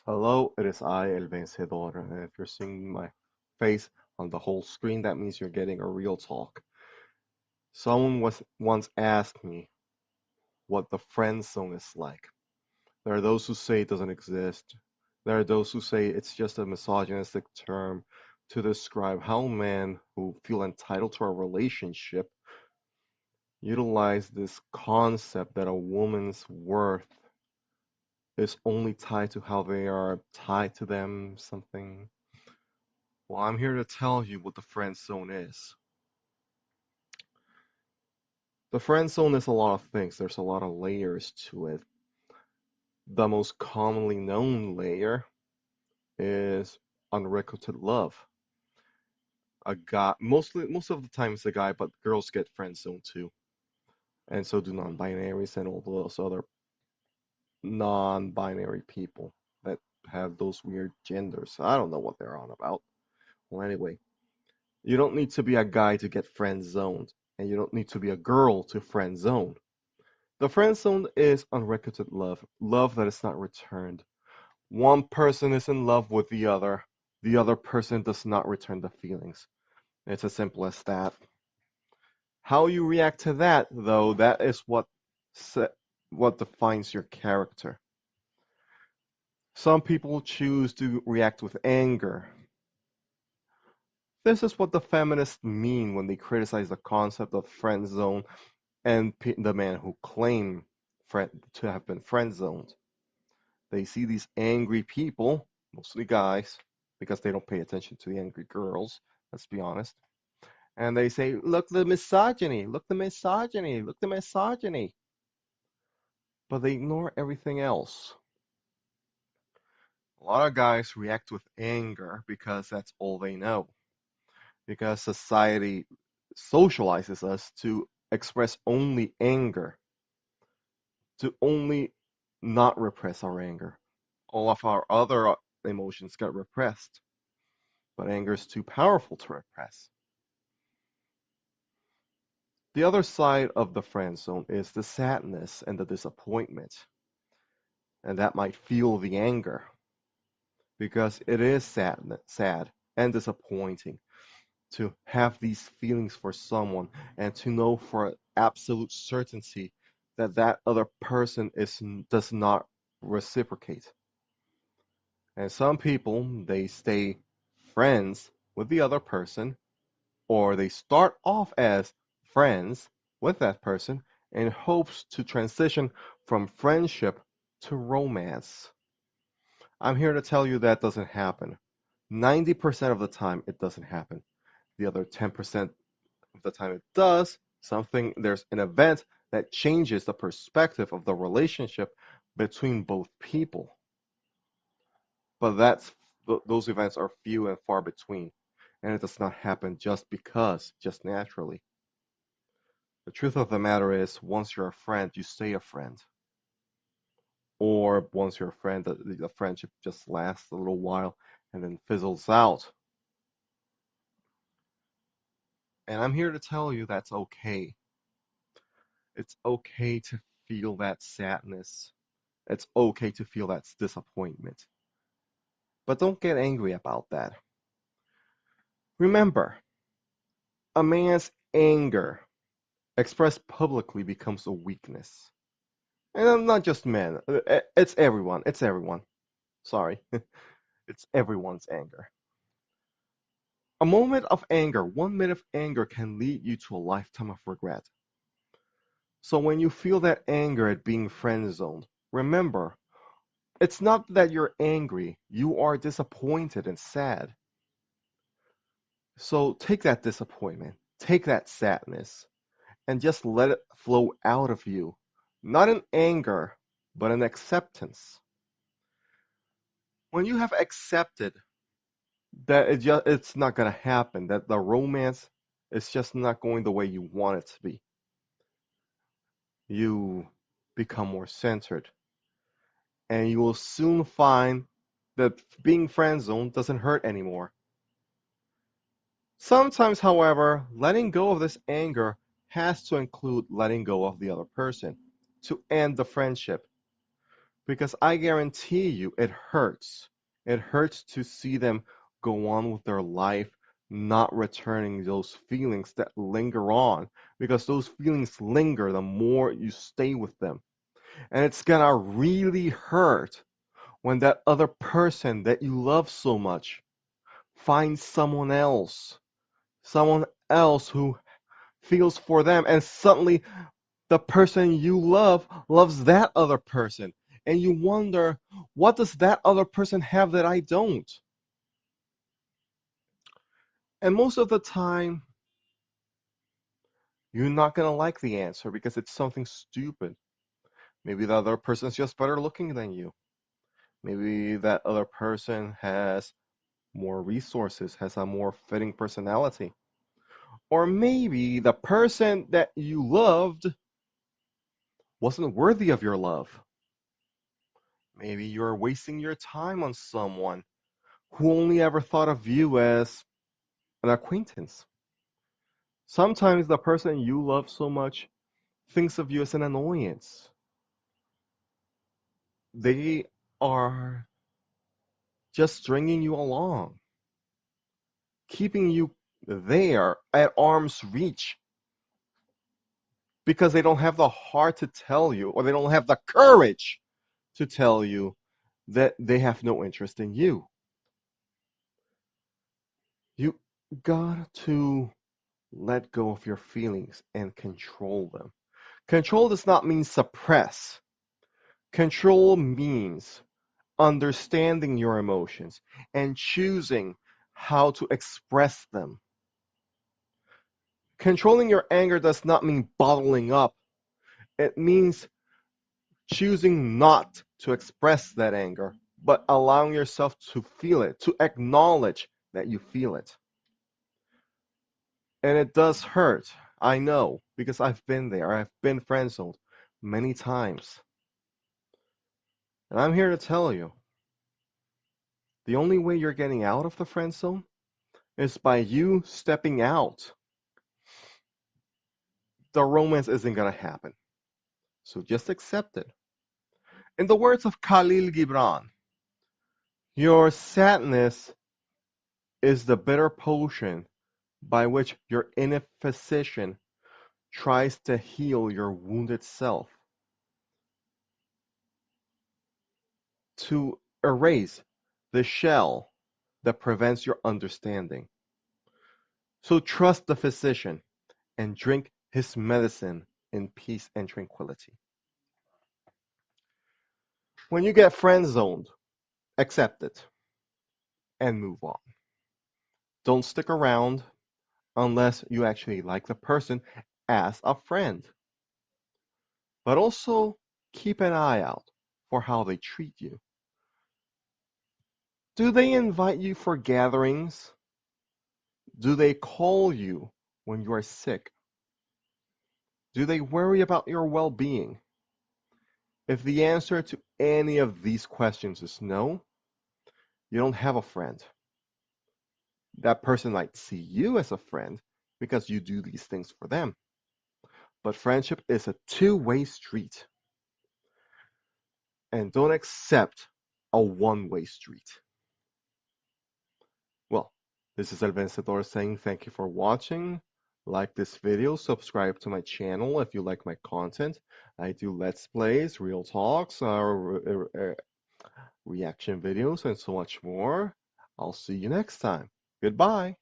Hello, it is I, El Vencedor, and if you're seeing my face on the whole screen, that means you're getting a real talk. Someone was once asked me what the friend zone is like. There are those who say it doesn't exist. There are those who say it's just a misogynistic term to describe how men who feel entitled to a relationship utilize this concept that a woman's worth is only tied to how they are tied to them, something. Well, I'm here to tell you what the friend zone is. The friend zone is a lot of things. There's a lot of layers to it. The most commonly known layer is unrequited love. A guy, most of the time it's a guy, but girls get friend zoned too, and so do non-binaries and all those other non-binary people that have those weird genders. I don't know what they're on about. Well, anyway, you don't need to be a guy to get friend zoned, and you don't need to be a girl to friend zone. The friend zone is unrequited love, love that is not returned. One person is in love with the other person does not return the feelings. It's as simple as that. How you react to that, though, that is what defines your character. Some people choose to react with anger. This is what the feminists mean when they criticize the concept of friend zone and the men who claim to have been friend zoned. They see these angry people, mostly guys, because they don't pay attention to the angry girls, let's be honest. And they say, look the misogyny, look the misogyny, look the misogyny. But they ignore everything else. A lot of guys react with anger because that's all they know. Because society socializes us to express only anger, to only not repress our anger. All of our other emotions get repressed. But anger is too powerful to repress. The other side of the friend zone is the sadness and the disappointment, and that might fuel the anger because it is sad and disappointing to have these feelings for someone and to know for absolute certainty that that other person does not reciprocate. And some people, they stay friends with the other person or they start off as friends with that person in hopes to transition from friendship to romance. I'm here to tell you that doesn't happen. 90% of the time, it doesn't happen. The other 10% of the time, it does. There's an event that changes the perspective of the relationship between both people. But those events are few and far between, and it does not happen just naturally. The truth of the matter is, once you're a friend, you stay a friend. Or once you're a friend, the friendship just lasts a little while and then fizzles out. And I'm here to tell you that's okay. It's okay to feel that sadness. It's okay to feel that disappointment. But don't get angry about that. Remember, a man's anger expressed publicly becomes a weakness. And not just men, it's everyone. It's everyone. Sorry. It's everyone's anger. A moment of anger, 1 minute of anger can lead you to a lifetime of regret. So when you feel that anger at being friend zoned, remember, it's not that you're angry, you are disappointed and sad. So take that disappointment, take that sadness, and just let it flow out of you. Not in anger, but in acceptance. When you have accepted that it's not going to happen, that the romance is just not going the way you want it to be, you become more centered. And you will soon find that being friend zoned doesn't hurt anymore. Sometimes, however, letting go of this anger has to include letting go of the other person to end the friendship. because I guarantee you it hurts. It hurts to see them go on with their life, not returning those feelings that linger on, because those feelings linger the more you stay with them. And it's gonna really hurt when that other person that you love so much finds someone else who feels for them, and suddenly the person you love loves that other person. And you wonder, what does that other person have that I don't? And most of the time, you're not going to like the answer because it's something stupid. Maybe the other person's just better looking than you. Maybe that other person has more resources, has a more fitting personality. Or maybe the person that you loved wasn't worthy of your love. Maybe you're wasting your time on someone who only ever thought of you as an acquaintance. Sometimes the person you love so much thinks of you as an annoyance. They are just stringing you along, keeping you there at arm's reach because they don't have the heart to tell you, or they don't have the courage to tell you that they have no interest in you. You got to let go of your feelings and control them. Control does not mean suppress. Control means understanding your emotions and choosing how to express them. Controlling your anger does not mean bottling up. It means choosing not to express that anger, but allowing yourself to feel it, to acknowledge that you feel it. And it does hurt. I know, because I've been there. I've been friend zoned many times. And I'm here to tell you, the only way you're getting out of the friend zone is by you stepping out. The romance isn't going to happen. So just accept it. In the words of Khalil Gibran, your sadness is the bitter potion by which your inner physician tries to heal your wounded self, to erase the shell that prevents your understanding. So trust the physician and drink his medicine in peace and tranquility. When you get friend zoned, accept it and move on. Don't stick around unless you actually like the person as a friend. But also keep an eye out for how they treat you. Do they invite you for gatherings? Do they call you when you are sick? Do they worry about your well being? If the answer to any of these questions is no, you don't have a friend. That person might see you as a friend because you do these things for them. But friendship is a two-way street, and don't accept a one-way street. Well, this is El Vencedor saying thank you for watching. Like this video, subscribe to my channel if you like my content. I do Let's Plays, Real Talks, reaction videos, and so much more. I'll see you next time. Goodbye.